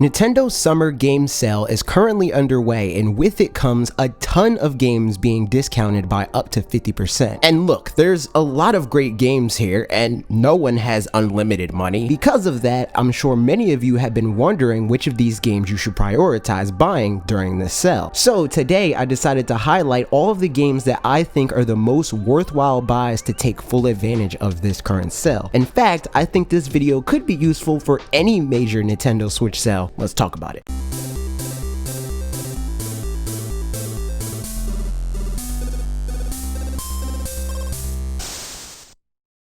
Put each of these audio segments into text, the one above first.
Nintendo's summer game sale is currently underway, and with it comes a ton of games being discounted by up to 50%. And look, there's a lot of great games here, and no one has unlimited money. Because of that, I'm sure many of you have been wondering which of these games you should prioritize buying during this sale. So today I decided to highlight all of the games that I think are the most worthwhile buys to take full advantage of this current sale. In fact, I think this video could be useful for any major Nintendo Switch sale. Let's talk about it.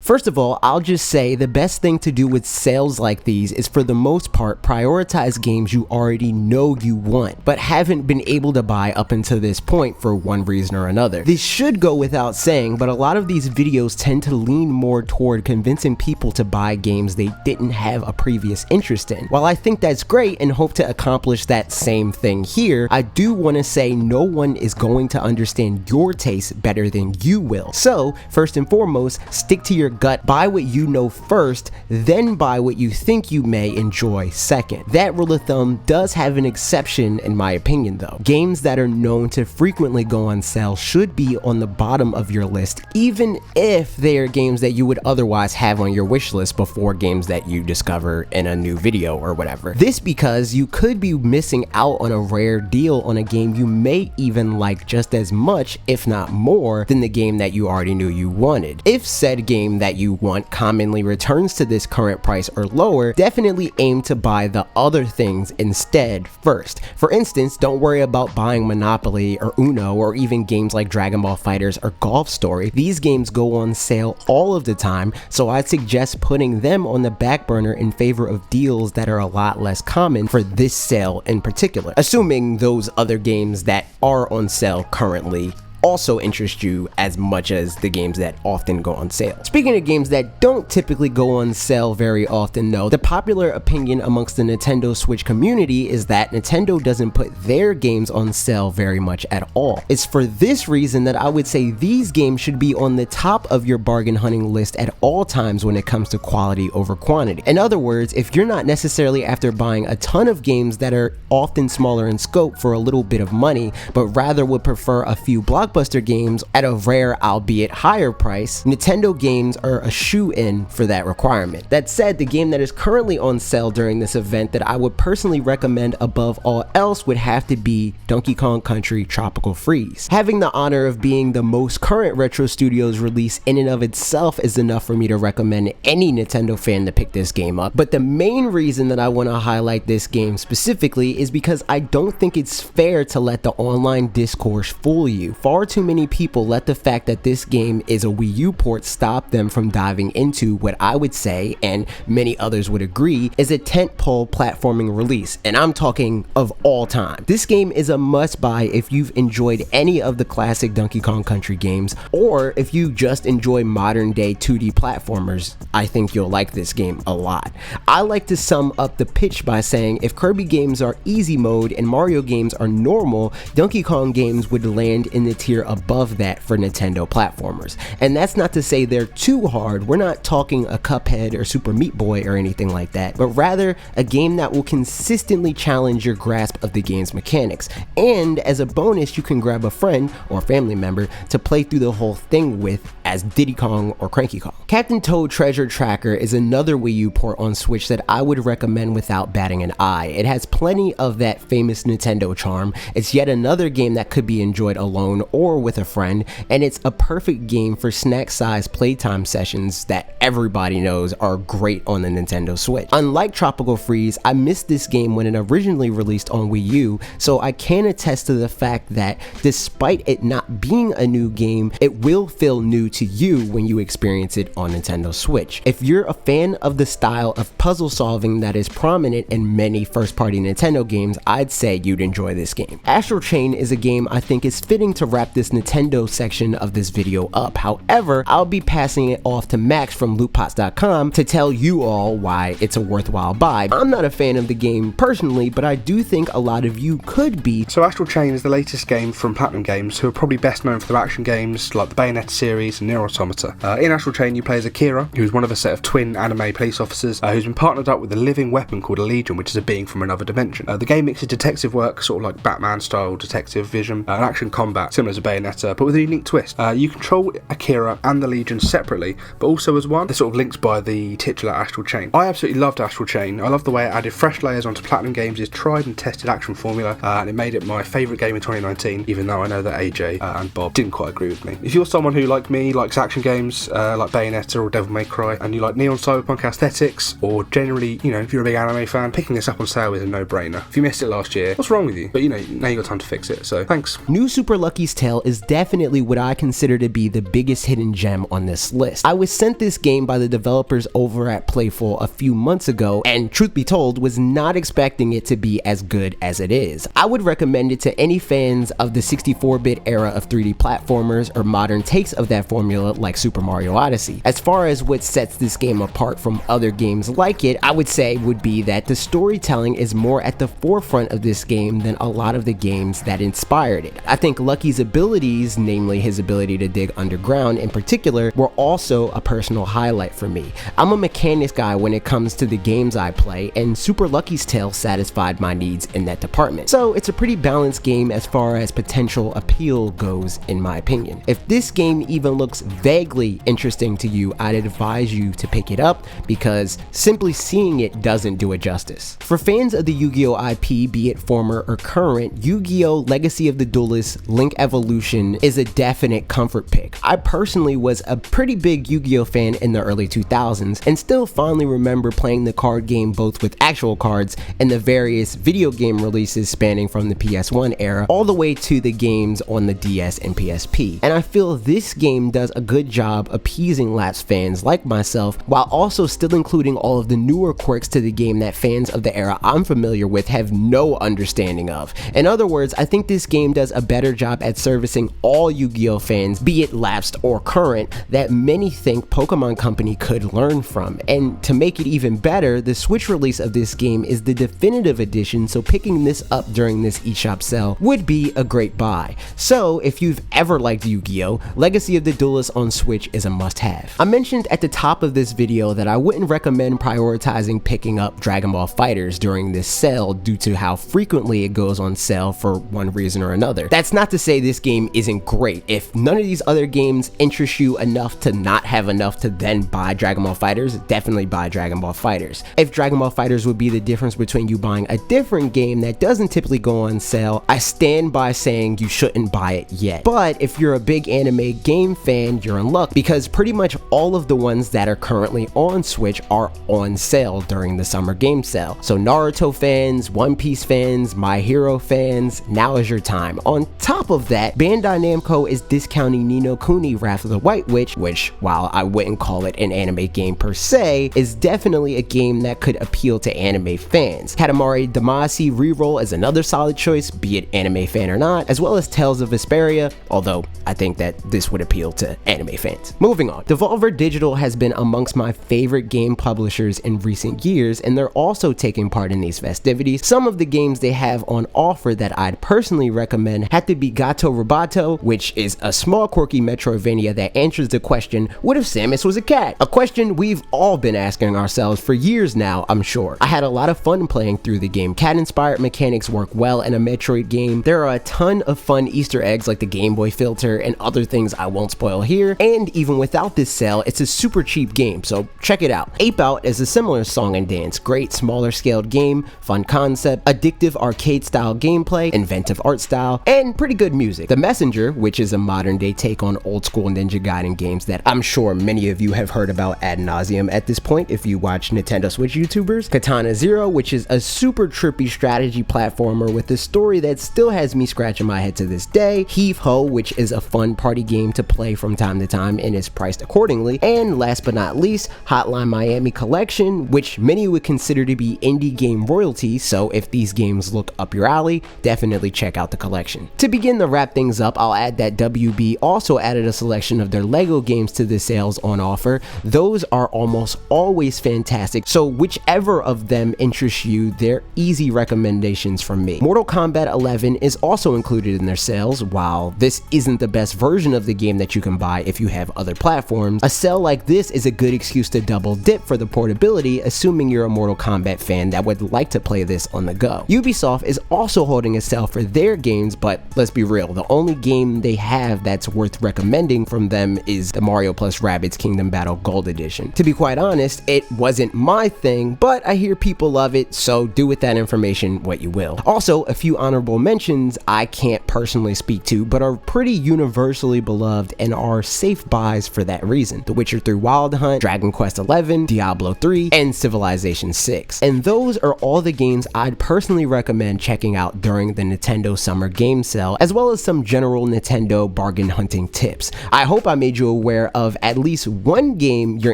First of all, I'll just say the best thing to do with sales like these is, for the most part, prioritize games you already know you want, but haven't been able to buy up until this point for one reason or another. This should go without saying, but a lot of these videos tend to lean more toward convincing people to buy games they didn't have a previous interest in. While I think that's great and hope to accomplish that same thing here, I do want to say no one is going to understand your taste better than you will. So, first and foremost, stick to your gut, buy what you know first, then buy what you think you may enjoy second. That rule of thumb does have an exception in my opinion though. Games that are known to frequently go on sale should be on the bottom of your list, even if they are games that you would otherwise have on your wish list before games that you discover in a new video or whatever. This because you could be missing out on a rare deal on a game you may even like just as much, if not more, than the game that you already knew you wanted. If said game that you want commonly returns to this current price or lower, definitely aim to buy the other things instead first. For instance, don't worry about buying Monopoly or Uno or even games like Dragon Ball FighterZ or Golf Story. These games go on sale all of the time, so I'd suggest putting them on the back burner in favor of deals that are a lot less common for this sale in particular, assuming those other games that are on sale currently also interest you as much as the games that often go on sale. Speaking of games that don't typically go on sale very often though, the popular opinion amongst the Nintendo Switch community is that Nintendo doesn't put their games on sale very much at all. It's for this reason that I would say these games should be on the top of your bargain hunting list at all times when it comes to quality over quantity. In other words, if you're not necessarily after buying a ton of games that are often smaller in scope for a little bit of money, but rather would prefer a few blockbuster games at a rare albeit higher price, Nintendo games are a shoe-in for that requirement. That said, the game that is currently on sale during this event that I would personally recommend above all else would have to be Donkey Kong Country Tropical Freeze. Having the honor of being the most current Retro Studios release in and of itself is enough for me to recommend any Nintendo fan to pick this game up, but the main reason that I want to highlight this game specifically is because I don't think it's fair to let the online discourse fool you. Far too many people let the fact that this game is a Wii U port stop them from diving into what I would say, and many others would agree, is a tentpole platforming release, and I'm talking of all time. This game is a must buy if you've enjoyed any of the classic Donkey Kong Country games, or if you just enjoy modern day 2D platformers. I think you'll like this game a lot. I like to sum up the pitch by saying if Kirby games are easy mode and Mario games are normal, Donkey Kong games would land in the tier above that for Nintendo platformers. And that's not to say they're too hard. We're not talking a Cuphead or Super Meat Boy or anything like that, but rather a game that will consistently challenge your grasp of the game's mechanics. And as a bonus, you can grab a friend or family member to play through the whole thing with as Diddy Kong or Cranky Kong. Captain Toad Treasure Tracker is another Wii U port on Switch that I would recommend without batting an eye. It has plenty of that famous Nintendo charm. It's yet another game that could be enjoyed alone or with a friend, and it's a perfect game for snack-sized playtime sessions that everybody knows are great on the Nintendo Switch. Unlike Tropical Freeze, I missed this game when it originally released on Wii U, so I can attest to the fact that despite it not being a new game, it will feel new to you when you experience it on Nintendo Switch. If you're a fan of the style of puzzle solving that is prominent in many first-party Nintendo games, I'd say you'd enjoy this game. Astral Chain is a game I think is fitting to wrap wrap this Nintendo section of this video up. However, I'll be passing it off to Max from lootpots.com to tell you all why it's a worthwhile buy. I'm not a fan of the game personally, but I do think a lot of you could be. So Astral Chain is the latest game from Platinum Games, who are probably best known for their action games like the Bayonetta series and Nier Automata. In Astral Chain you play as Akira, who's one of a set of twin anime police officers who's been partnered up with a living weapon called a Legion, which is a being from another dimension. The game mixes detective work, sort of like Batman style detective vision, and action combat, similar to Bayonetta, but with a unique twist. You control Akira and the Legion separately, but also as one. They're sort of linked by the titular Astral Chain. I absolutely loved Astral Chain. I love the way it added fresh layers onto Platinum Games' tried and tested action formula, and it made it my favourite game in 2019, even though I know that AJ and Bob didn't quite agree with me. If you're someone who, like me, likes action games like Bayonetta or Devil May Cry, and you like neon cyberpunk aesthetics, or generally, you know, if you're a big anime fan, picking this up on sale is a no-brainer. If you missed it last year, what's wrong with you? But you know, now you got time to fix it, so thanks. New Super Lucky's Tale is definitely what I consider to be the biggest hidden gem on this list. I was sent this game by the developers over at Playful a few months ago, and truth be told, was not expecting it to be as good as it is. I would recommend it to any fans of the 64-bit era of 3D platformers or modern takes of that formula like Super Mario Odyssey. As far as what sets this game apart from other games like it, I would say would be that the storytelling is more at the forefront of this game than a lot of the games that inspired it. I think Lucky's abilities, namely his ability to dig underground in particular, were also a personal highlight for me. I'm a mechanics guy when it comes to the games I play, and Super Lucky's Tale satisfied my needs in that department. So it's a pretty balanced game as far as potential appeal goes, in my opinion. If this game even looks vaguely interesting to you, I'd advise you to pick it up, because simply seeing it doesn't do it justice. For fans of the Yu-Gi-Oh IP, be it former or current, Yu-Gi-Oh! Legacy of the Duelist Link Evolution is a definite comfort pick. I personally was a pretty big Yu-Gi-Oh! Fan in the early 2000s, and still fondly remember playing the card game both with actual cards and the various video game releases spanning from the PS1 era all the way to the games on the DS and PSP. And I feel this game does a good job appeasing lapsed fans like myself, while also still including all of the newer quirks to the game that fans of the era I'm familiar with have no understanding of. In other words, I think this game does a better job at servicing all Yu-Gi-Oh! Fans, be it lapsed or current, that many think Pokemon Company could learn from. And to make it even better, the Switch release of this game is the definitive edition, so picking this up during this eShop sale would be a great buy. So if you've ever liked Yu-Gi-Oh!, Legacy of the Duelist on Switch is a must-have. I mentioned at the top of this video that I wouldn't recommend prioritizing picking up Dragon Ball FighterZ during this sale due to how frequently it goes on sale for one reason or another. That's not to say this game isn't great. If none of these other games interest you enough to not have enough to then buy Dragon Ball FighterZ, definitely buy Dragon Ball FighterZ. If Dragon Ball FighterZ would be the difference between you buying a different game that doesn't typically go on sale, I stand by saying you shouldn't buy it yet. But if you're a big anime game fan, you're in luck, because pretty much all of the ones that are currently on Switch are on sale during the summer game sale. So Naruto fans, One Piece fans, My Hero fans, now is your time. On top of that, Bandai Namco is discounting Ni no Kuni Wrath of the White Witch, which, while I wouldn't call it an anime game per se, is definitely a game that could appeal to anime fans. Katamari Damacy Reroll is another solid choice, be it anime fan or not, as well as Tales of Vesperia, although I think that this would appeal to anime fans. Moving on, Devolver Digital has been amongst my favorite game publishers in recent years, and they're also taking part in these festivities. Some of the games they have on offer that I'd personally recommend had to be Gato Roboto, which is a small quirky Metroidvania that answers the question, what if Samus was a cat? A question we've all been asking ourselves for years now, I'm sure. I had a lot of fun playing through the game. Cat-inspired mechanics work well in a Metroid game. There are a ton of fun Easter eggs like the Game Boy filter and other things I won't spoil here, and even without this sale, it's a super cheap game, so check it out. Ape Out is a similar song and dance, great smaller scaled game, fun concept, addictive arcade style gameplay, inventive art style, and pretty good music. The Messenger, which is a modern day take on old school Ninja Gaiden games that I'm sure many of you have heard about ad nauseum at this point if you watch Nintendo Switch YouTubers. Katana Zero, which is a super trippy strategy platformer with a story that still has me scratching my head to this day. Heave Ho, which is a fun party game to play from time to time and is priced accordingly. And last but not least, Hotline Miami Collection, which many would consider to be indie game royalty, so if these games look up your alley, definitely check out the collection. To begin the wrap things up, I'll add that WB also added a selection of their LEGO games to the sales on offer. Those are almost always fantastic, so whichever of them interests you, they're easy recommendations from me. Mortal Kombat 11 is also included in their sales. While this isn't the best version of the game that you can buy if you have other platforms, a sale like this is a good excuse to double dip for the portability, assuming you're a Mortal Kombat fan that would like to play this on the go. Ubisoft is also holding a sale for their games, but let's be real, the only game they have that's worth recommending from them is the Mario plus Rabbids Kingdom Battle Gold Edition. To be quite honest, it wasn't my thing, but I hear people love it, so do with that information what you will. Also, a few honorable mentions I can't personally speak to, but are pretty universally beloved and are safe buys for that reason. The Witcher 3 Wild Hunt, Dragon Quest XI, Diablo 3, and Civilization 6. And those are all the games I'd personally recommend checking out during the Nintendo Summer Game Sale, as well as some general Nintendo bargain hunting tips. I hope I made you aware of at least one game you're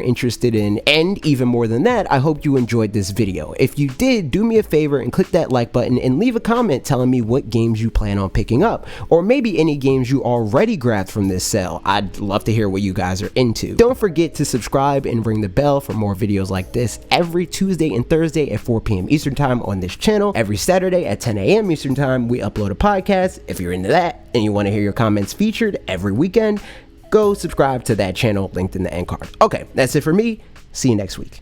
interested in, and even more than that, I hope you enjoyed this video. If you did, do me a favor and click that like button and leave a comment telling me what games you plan on picking up, or maybe any games you already grabbed from this sale. I'd love to hear what you guys are into. Don't forget to subscribe and ring the bell for more videos like this every Tuesday and Thursday at 4 p.m. Eastern Time on this channel. Every Saturday at 10 a.m. Eastern Time, we upload a podcast. If you're into that and you want to hear your comments featured every weekend, go subscribe to that channel linked in the end card. Okay, that's it for me. See you next week.